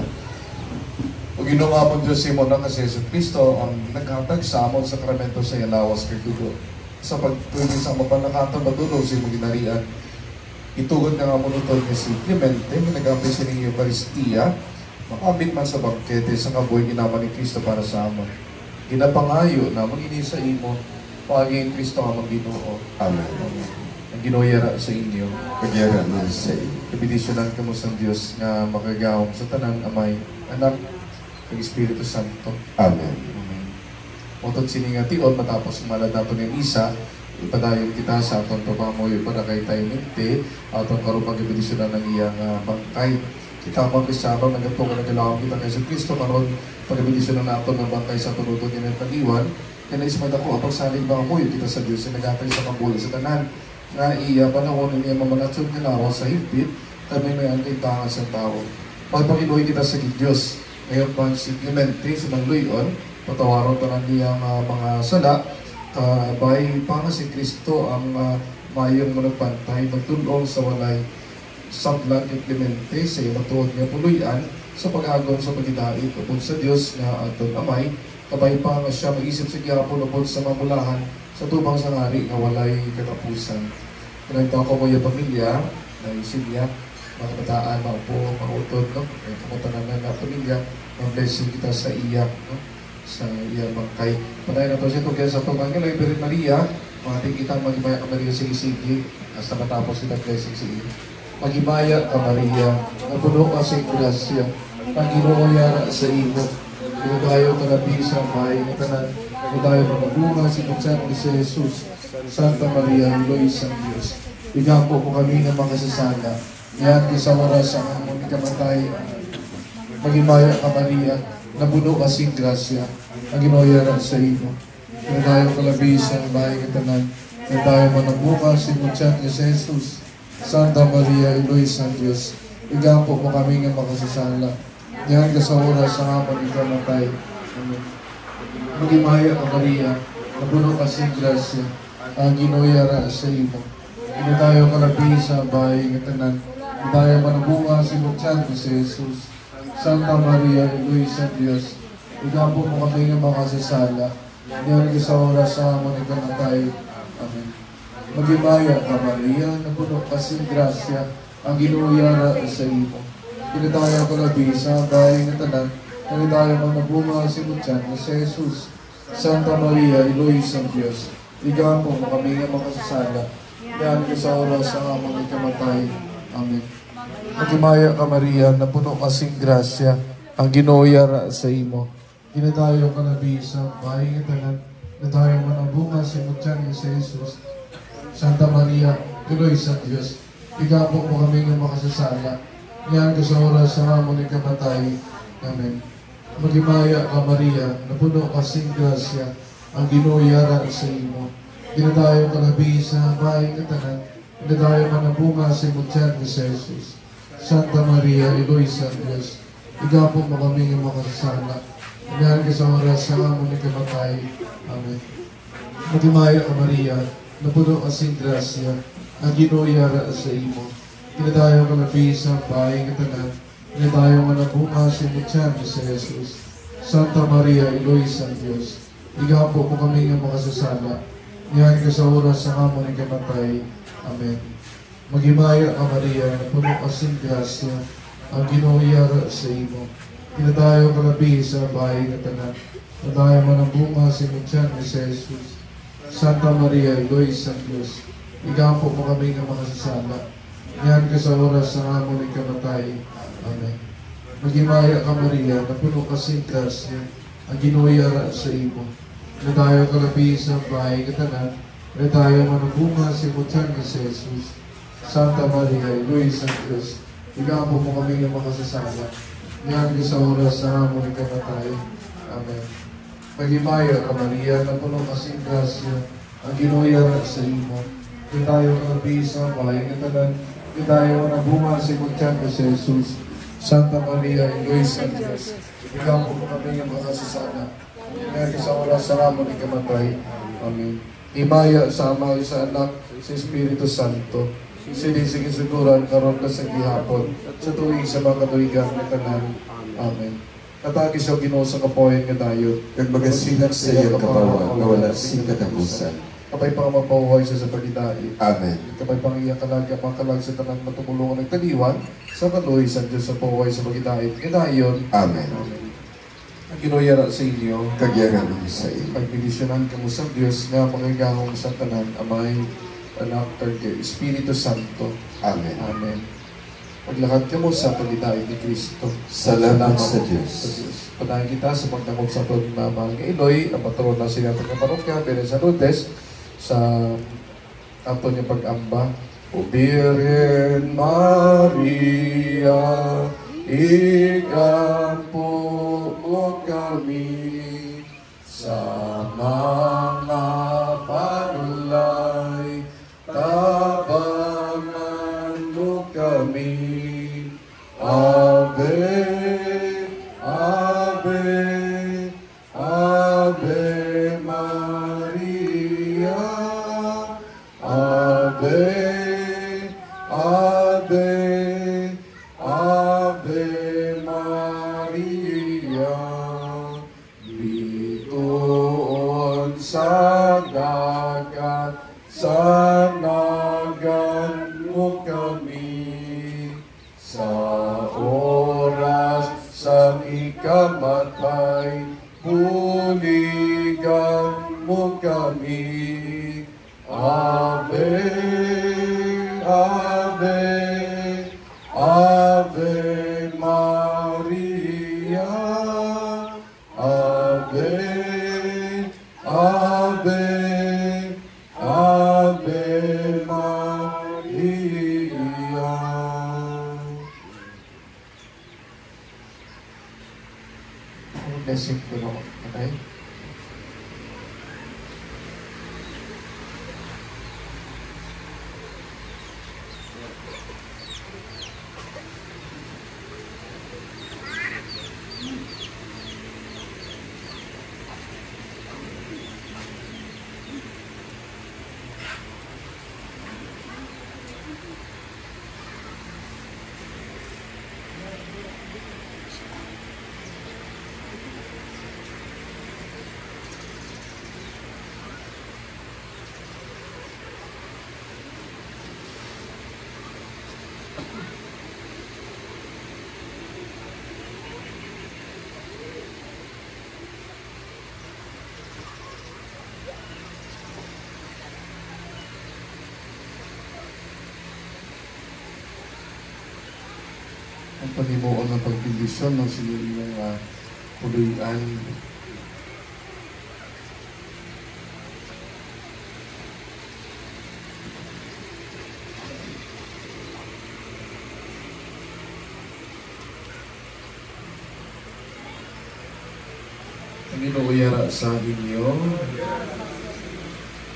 Speaker 2: O ginawa po Diyos si Mona kasi Yesu Cristo ang naghatag sa amon sakramento sa ilawas kay Kudo. Sa pagtuloy sa mapanakatang madulog si mga ginarian, itugod nga nga munutod niya si Clemente, nag-apay siya ng Eucharistia, makamit man sa bangkete sa kabuhay ginaman ni Cristo para sa amon. Ginapangayo na mag-ini sa imo, pagiging Cristo nga mag-Ginoo.
Speaker 1: Amen.
Speaker 2: Ang ginoyara sa inyo.
Speaker 1: Pagyara na sa iyo.
Speaker 2: Kabidisyonan ka mo sa Diyos nga makagawom sa tanan amay, anak, ng Espiritu Santo.
Speaker 1: Amen.
Speaker 2: Amen. Utod siningation matapos malad nato ng isa, ipadayon kita sa atong papamoy para kay tayo minti, atong karupang kabidisyonan ng iyang bangkay. Kita mag-isabang nagatukan na dalawang kita kay Kristo karon pagkabidisyonan nato ng bangkay sa tunutod niya ng pag-iwan. Kaya naismad ako, apag salig ba amoy kita sa Diyos, nagatay sa pagbuhay sa tanan. Nga iya, panahon niya mamanatsyon nilawa sa higpit, kami may angking tangan sa tao. Pagpakinuhay kita sa Diyos, ngayon pa si Clemente, sa Nangluyon, patawaron ka ng niyang mga sala, kabay pa nga si Kristo ang mayong managpantay, magtulong sa walay sablan ni Clemente sa iyong matuod niya puluyan sa pag-agon sa pagidait upod sa Diyos nga aton amay, kabay pa nga siya mag-isip sa gihapon upod sa mamulahan sa tubang sangari nga walay katapusan. Pinagtaw ko mo yung pamilya, na isilya, mga kabataan, mga upo, mga utod, no? May kamutanan na pamilya, mga blessing kita sa iya, no? Sa iya bangkay. Panayin na to siya kaya sa itong Angelo, Iberin Maria, mga ating kitang magibaya ka Maria sa isigi, hasta matapos kita blessing sa iyo. Magibaya ka Maria, napuno ka sa grasya, Panginoon yara sa iyo, pinagayo ka na sa bahay ng tanan, pinagayo ka na bunga si Pagsan ni si Jesus, Santa Maria, Lois ang Diyos. Igampo po kami na makasasala, yan sa oras sa amon ikamatay. Magibaya ka Maria, napuno ka sa grasya, Panginoon yara sa iyo, pinagayo ka na sa bahay ng tanan, pinagayo ka na bunga si Pagsan ni si Jesus, Santa Maria, Lois ang Diyos. Igampo po kami na makasasala, yan ka sa oras sa amon ikamatay. Amen. Magimaya ka Maria, napuno ka sa grasya, ang ginoyara sa imo. Inadayo ka labi sa bahay ng tanan, inadayo manabunga si Buksan ni si Jesus. Santa Maria, Luis ang Diyos, igapo mo kami ng makasasala, yan ka sa oras sa amon ikamatay. Amen. Magimaya ka Maria, napuno ka sa grasya, ang ginoyara sa imo. Pinadayo ka labi sa bahay ng tanan, pinadayo manabunga si Buksan ni si Jesus. Santa Maria, Luis ang Diyos, igapo mo kami ng makasasala, yan ka sa oras sa amon ikamatay. Amen. Magimaya ka Maria, napuno ka sing grasya, ang ginoyara sa imo. Dinadayo ka labi sa bahay ng tanan, dinadayo manabunga si Buksan ni si Jesus. Santa Maria, Luis ang Diyos, igapo mo kami ng makasasala, yan ka sa oras sa amon ikamatay. Amen. Magimaya ka Maria, napuno ka sing grasya, ang ginoyara sa imo. Dinadayo ka labi sa bahay ng tanan, dinadayo manabunga si Buksan ni si Jesus. Santa Maria, Luis ang Diyos, igapo mo kami ng makasasala, yan ka sa oras sa amon ikamatay. Amen. Magimaya ka Maria, napuno ka sing grasya, ang ginoyara sa imo. Dinadayo ka labi sa bahay ng tanan, dinadayo manabunga si Buksan ni si Jesus. Santa Maria, Luis ang Diyos, igapo mo kami ng makasasala, yan ka sa oras sa amon ikamatay. Amen. Magimaya ka Maria, napuno ka sing grasya, ang ginoyara sa imo. Dinadayo ka labi sa bahay ng tanan, dinadayo manabunga si Buksan ni si Jesus. Santa Maria, Luis ang Diyos, igapo mo kami ng makasasala, yan ka sa oras sa amon ikamatay. Amen. Magimaya ka Maria, napuno ka sing grasya, ang ginoyara sa imo. Dinadayo ka labi sa bahay ng tanan, dinadayo manabunga si Buksan ni si Jesus. Santa Maria, Luis ang Diyos, igapo mo kami ng makasasala, yan ka sa oras sa amon ikamatay. Amen. Magimaya ka Maria, napuno ka sing grasya, ang ginoyara sa imo. Dinadayo ka labi sa bahay ng tanan, dinadayo manabunga si Buksan ni si Jesus. Santa Maria, Luis ang Diyos, igapo mo kami ng makasasala, yan ka sa oras sa amon ikamatay. Amen. Himaya sa Ama, sa Anak, sa Espiritu Santo. Sinisingin siguran karon ka sa gihapon sa tuwing sa mga katuigan ng tanan. Amen. Katagi siya Ginoo sa kapoyan nga dayon.
Speaker 1: Kag magasilat sa iyang kapawa, nga wala sing katapusan.
Speaker 2: Kapay pang mapahuhay siya sa pagidait.
Speaker 1: Amen.
Speaker 2: Kapay pang iya kalagya, makalag sa tanan matumulungan ng taliwan, sa kaluhi sa Diyos sa pahuhay sa pagidait. Ganayon.
Speaker 1: Amen.
Speaker 2: Ang ginoyara sa inyo,
Speaker 1: Kagyaran sa iyo.
Speaker 2: pagbilisyonan kamo sa Diyos nga magagahong sa tanan, Amay, Anak, kag Espiritu Santo.
Speaker 1: Amen.
Speaker 2: Amen. Paglakad kamo sa pagidait ni Kristo.
Speaker 1: Salamat sa Diyos.
Speaker 2: Panahin kita sa pagdangog sa aton na mga Iloy, ang patrona sa aton ng parokya, Virgen sa Lourdes, sa aton yung pag-amba. O Virgen Maria, ikampo mo kami sa mga panulay, tabangan mo kami. Ave, Ave, Ave Maria, Ave, Ave, Ave Maria. Bituon sa dagat, sanagan mo kami. Sa oras sa ikamatay, buligan mo kami. Ave, Ave, Ave Maria, Ave, Ave, Ave Maria. Blessing ko naman. Okay? Ang panimuon ng pagbibisyon ng sinilang kuluyan. Ang inuuyara sa inyo.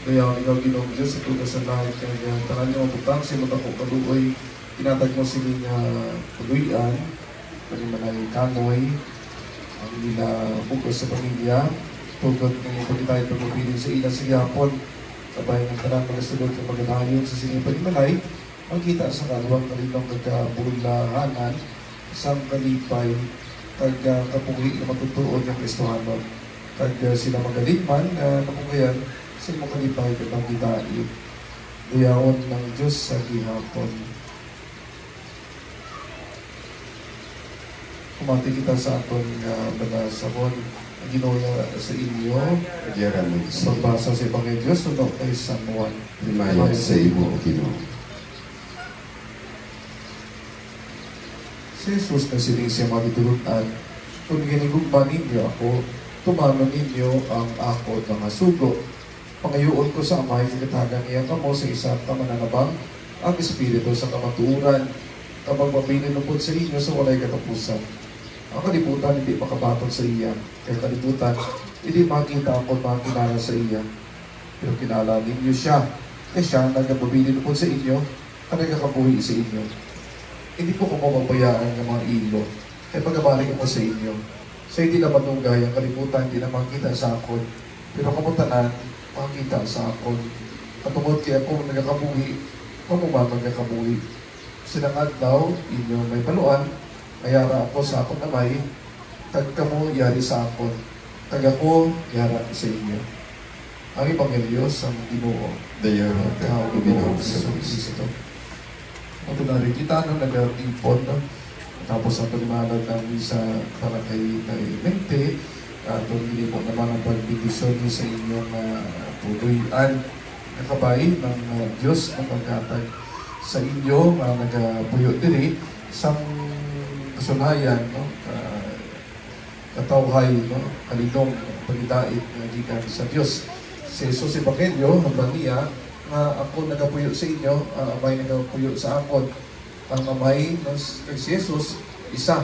Speaker 2: Kaya ang ikaw Ginoong Diyos, ito ka sa lahat kaya tanan niyo ang butang sa mga kaluoy. Tinatag mo sila nga kaluyan, panimanay kamoy, ang nila bukas sa pamilya, tugot ng pagkitay pagpapilin sa ilang sa yapon, sabay ng tarang magasulod ng pagkanayon sa sining panimanay, magkita sa kalawang kalinong nagkabulahanan, isang kalipay, kapungli na matutuon ng Kristohanon. Kag sila magalimman, kapungayan, sila makalipay kapag kitain, dayaon ng Diyos sa gihapon. Kumati kita sa aton balasabon ang ginoya sa inyo.
Speaker 1: Kagyaran mo sa iyo.
Speaker 2: Pagbasa sa Ebanghelyo, sunod kay San Juan.
Speaker 1: Himaya sa imo, Ginoo.
Speaker 2: Si Jesus na sining siya magitulutan, kung ginigugma ninyo ako, tumano ninyo ang ako ng sugo. Pangayuon ko sa amay, katagang iyang kamo sa isang kamananabang, ang Espiritu sa kamatuuran, kapag mapinunupod sa inyo sa walay katapusan. Ang kalibutan hindi makabatod sa iya. Kaya kalibutan, hindi makita ako makilala sa iya. Pero kinala ninyo siya. Kaya siya nagpabili po sa inyo, at nagkakabuhi sa inyo. Hindi ko kumababayaan ng mga ilo. Kaya pagkabalik ako sa inyo. Sa hindi na matugay ang kalibutan, hindi na makita sa akin. Pero kamutanan, makita sa akon. Katungod kay ako nagakabuhi, mamuma magkakabuhi. Sinangad daw, inyo may paluan, mayara ako sa akon amay, tag kamo yari sa akon, tag ako yara sa inyo. Ang Ebanghelyo sa Ginoo.
Speaker 1: Dayon ang Ginoo sa
Speaker 2: Kristo. Ang tunari kita nung nag-ipon, no? Tapos ang palimanag ng misa para kay Mente, itong hindi po naman ang pagbibisyon sa inyong puluyan na kabay ng Diyos na pagkatag sa inyo, nagapuyo diri sa kasunayan, no? Katawhay, no? Kalidong pagidait na gikan sa Diyos. Si Jesus Evangelio, hanggang niya, nga ako nagapuyo sa inyo, amay nagapuyo sa akon. Ang amay ng si Jesus, isa.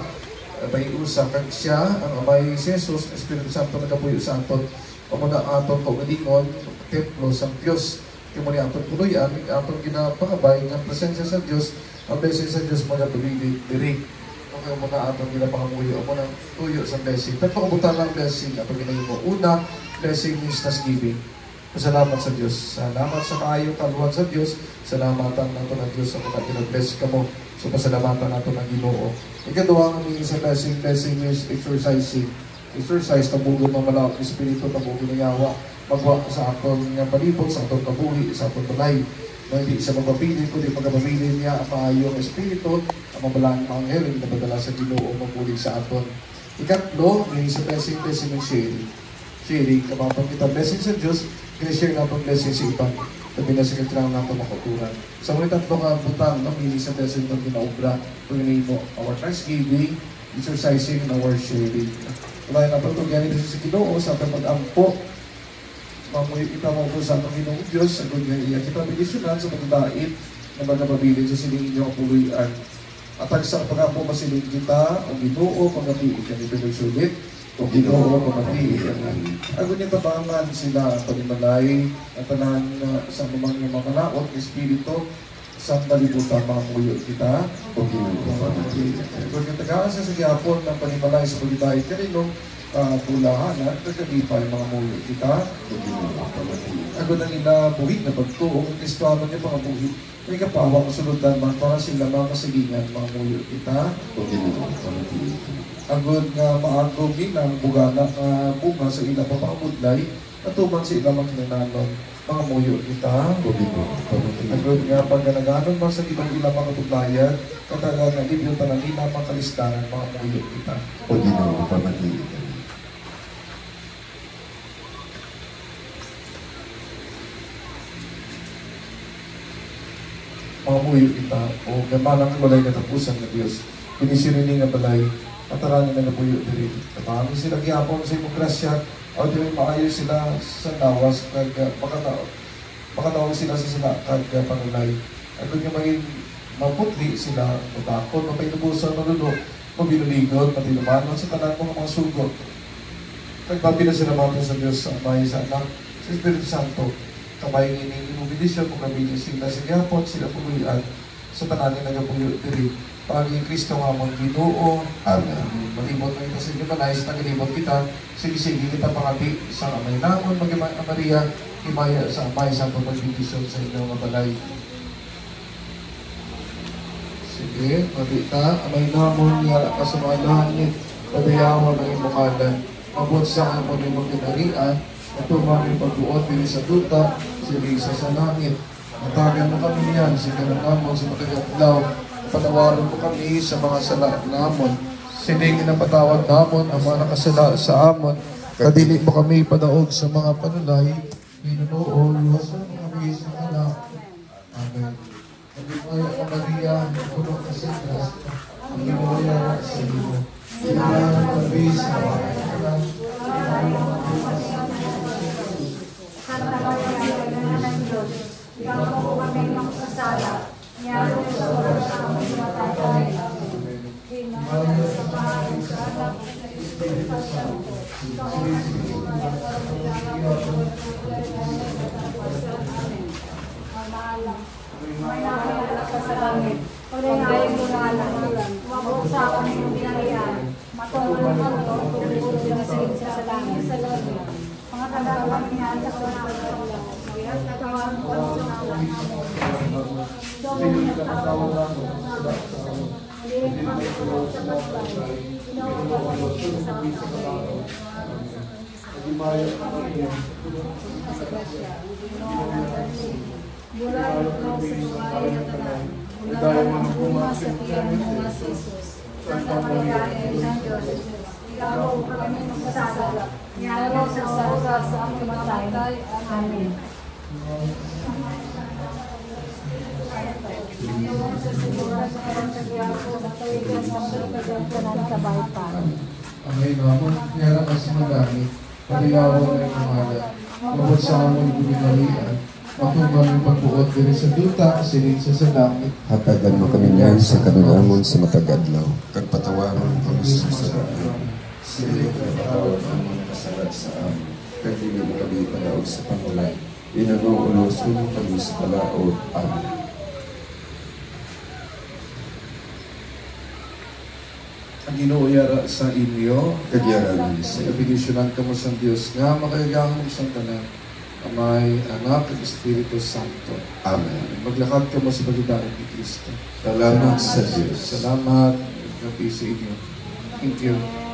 Speaker 2: Abay usa, kag siya, ang amay si Jesus, Espiritu Santo nagapuyo sa aton. Pamuna aton kaugalingon, templo sa Diyos. Kimo ni aton puluyan, aton ginapangabay ng presensya sa Diyos, ang blessing sa Diyos magapabili diri. Kaya muna aton ginapangamuyo, ang muna tuyo sa blessing. Pagpakabutan ng blessing, aton ginahimo. Una, blessing is thanksgiving. Salamat sa Diyos. Salamat sa kaayong kaluhan sa Diyos. Salamatan nato ng Diyos sa mga pinag-bless ka mo. So, pasalamatan nato ng Ginoo. Ikaduha ang aming sa blessing. Blessing is exercising. Exercise, tabugod ng malawak ng Espiritu, tabugod ng yawa. Magwa sa aton nga palibot, sa aton kabuhi, sa aton balay. Na hindi siya magpapili, kundi magpapili niya ang maayong Espiritu, ang mabalang mga anghel, na padala sa Ginoo, magpuli sa aton. Ikatlo, may sa blessing ng sharing. Sharing, kapapag kita blessing sa Diyos, kaya-share natin blessing sa iban. Sabi na sa kailangan natin makuturan. Sa mga tatlo nga butang, mili sa blessing ng ginaobra, paginin mo, our thanksgiving, exercising, and our sharing. Kaya na pagod yan ito sa Ginoo, sa ating pag-ampo, mamuyo kita mo po sa ating Ginoo Diyos, sa good nga kita bilisyonan sa pagdait na magkababilin sa siling inyong puluyan. At ang sa pag-ampo masiling kita, ang Ginoo, pag-apiin ka nito nagsulit, kung Ginoo pamati, ako niya tabangan sila panimalay at tanan sa mga mamanaot, Espiritu, sa kalibutan mga muyo kita. Kung Ginoo pamati. Kung yung tagaan sa nagyapon ng panimalay sa pagdahit kaninong pulahanan, kagalipa yung mga muyo kita. Kung Ginoo pamati. Ako na nila buhit na pagtuong, Kristo niya mga buhit. May kapawang sunod man para sila mga kasilingan mga muyo kita. Kung Ginoo pamati. Agod nga maagdogi ng bugana nga bunga sa ilang papamudlay, natuman sa ilang makinananon, mga muyo kita. Agod nga pagganaganon man sa ilang mga tudlayan, kataga nga libyo tanang ilang mga kalistanan, mga muyo kita.
Speaker 1: O Ginoo, pamati.
Speaker 2: Mga muyo kita, o gamalang balay katapusan ng Diyos, pinisirini nga balay, at aranin na napuyo diri. Kapag sila gihapon sa imong grasya, o diri maayo sila sa lawas, kag makatawag sila sa sila kag panulay. At kung yung may maputli sila, matakot, mapainubusan, malulo, mabinuligod, matilumanon sa tanan mga sugot. Nagpapila sila mato sa Diyos, sa Amay, sa Anak, sa Espiritu Santo. Kamay ini inubidisyon, kung nabili sila sa gihapon, sila puluyan, sa tanan na nagapuyo diri. Paging Kristo nga mong Ginoo.
Speaker 1: Amen.
Speaker 2: Malibot na ito sa inyo manayos na galibot kita. Sige-sige kita pangabi sa amay namon, mag-imay na Maria, himaya sa amay sa pagbibisyon sa inyo mga balay. Sige, mabita, amay namon, yara ka sa mga langit, padayawan ng iyong kalan. Mabot sa amon yung mga kinarian, at tumang pagbuot din sa duta, sirisa sa langit. Natagan mo kami yan, sigaran namon sa matagapulaw. Patawaran mo kami sa mga sala namon. Sining na patawad namon ang mga nakasala sa amon. Kadili mo kami padaog sa mga panulay. Ginoo, luwasan mo kami sa anak. Amen. Nagimaya ka Maria, puno ka sa Diyos. Ang ginawaya sa iyo. Ginawaya kami sa mga anak.
Speaker 3: Santa Maria, Ina ng Diyos, ikaw po kami magsasala. Nyaro sa oras sa aming matatay. Ginawaya sa bahay sa anak. Espiritu Santo. Ikaw ang may nakakala ka sa langit. Pagdayayin mo na lang. Mabuk sa akin yung binayaan. Matulong mo ito. Tumulo na sa langit. Mga kadalaman niya sa sunod sa kasbay, inawa sa kapay, sa grasya, mula sa buhay na tanan, mula ng bunga sa tiyan mo nga si Jesus, Santa Maria, ng Diyos, ikaw kami magpasala, niyaro sa oras sa aming matay. Amen. Ngayon sa sigura sa karang kagyapo, sa tawigan mo sa kagyapunan sa baypan.
Speaker 2: Amay naman, kaya kasi madami, paligawan ay kumala, mabot sa among guminalian, matubang yung pagbuot din sa duta, silid sa langit.
Speaker 1: Hatagan mo kami niyan sa kanulamon sa matagadlaw. Kag patawaron kami sa salamat. Sili ka patawad ang mga kasalat sa amin. Kag dili mo kami palaog sa pangulay. Inanong-ulosun mo kami sa palaod. Amen.
Speaker 2: Ang inuuyara sa inyo,
Speaker 1: Kagyaran ni
Speaker 2: sa
Speaker 1: Sir.
Speaker 2: kabigisyonan ka mo sa Diyos nga, makayagang mo sa tanan, Amay, Anak, at Espiritu Santo.
Speaker 1: Amen.
Speaker 2: Maglakad ka mo sa pagdadaan ni Kristo.
Speaker 1: Salamat sa Diyos.
Speaker 2: Salamat. Gabi sa inyo. Thank you.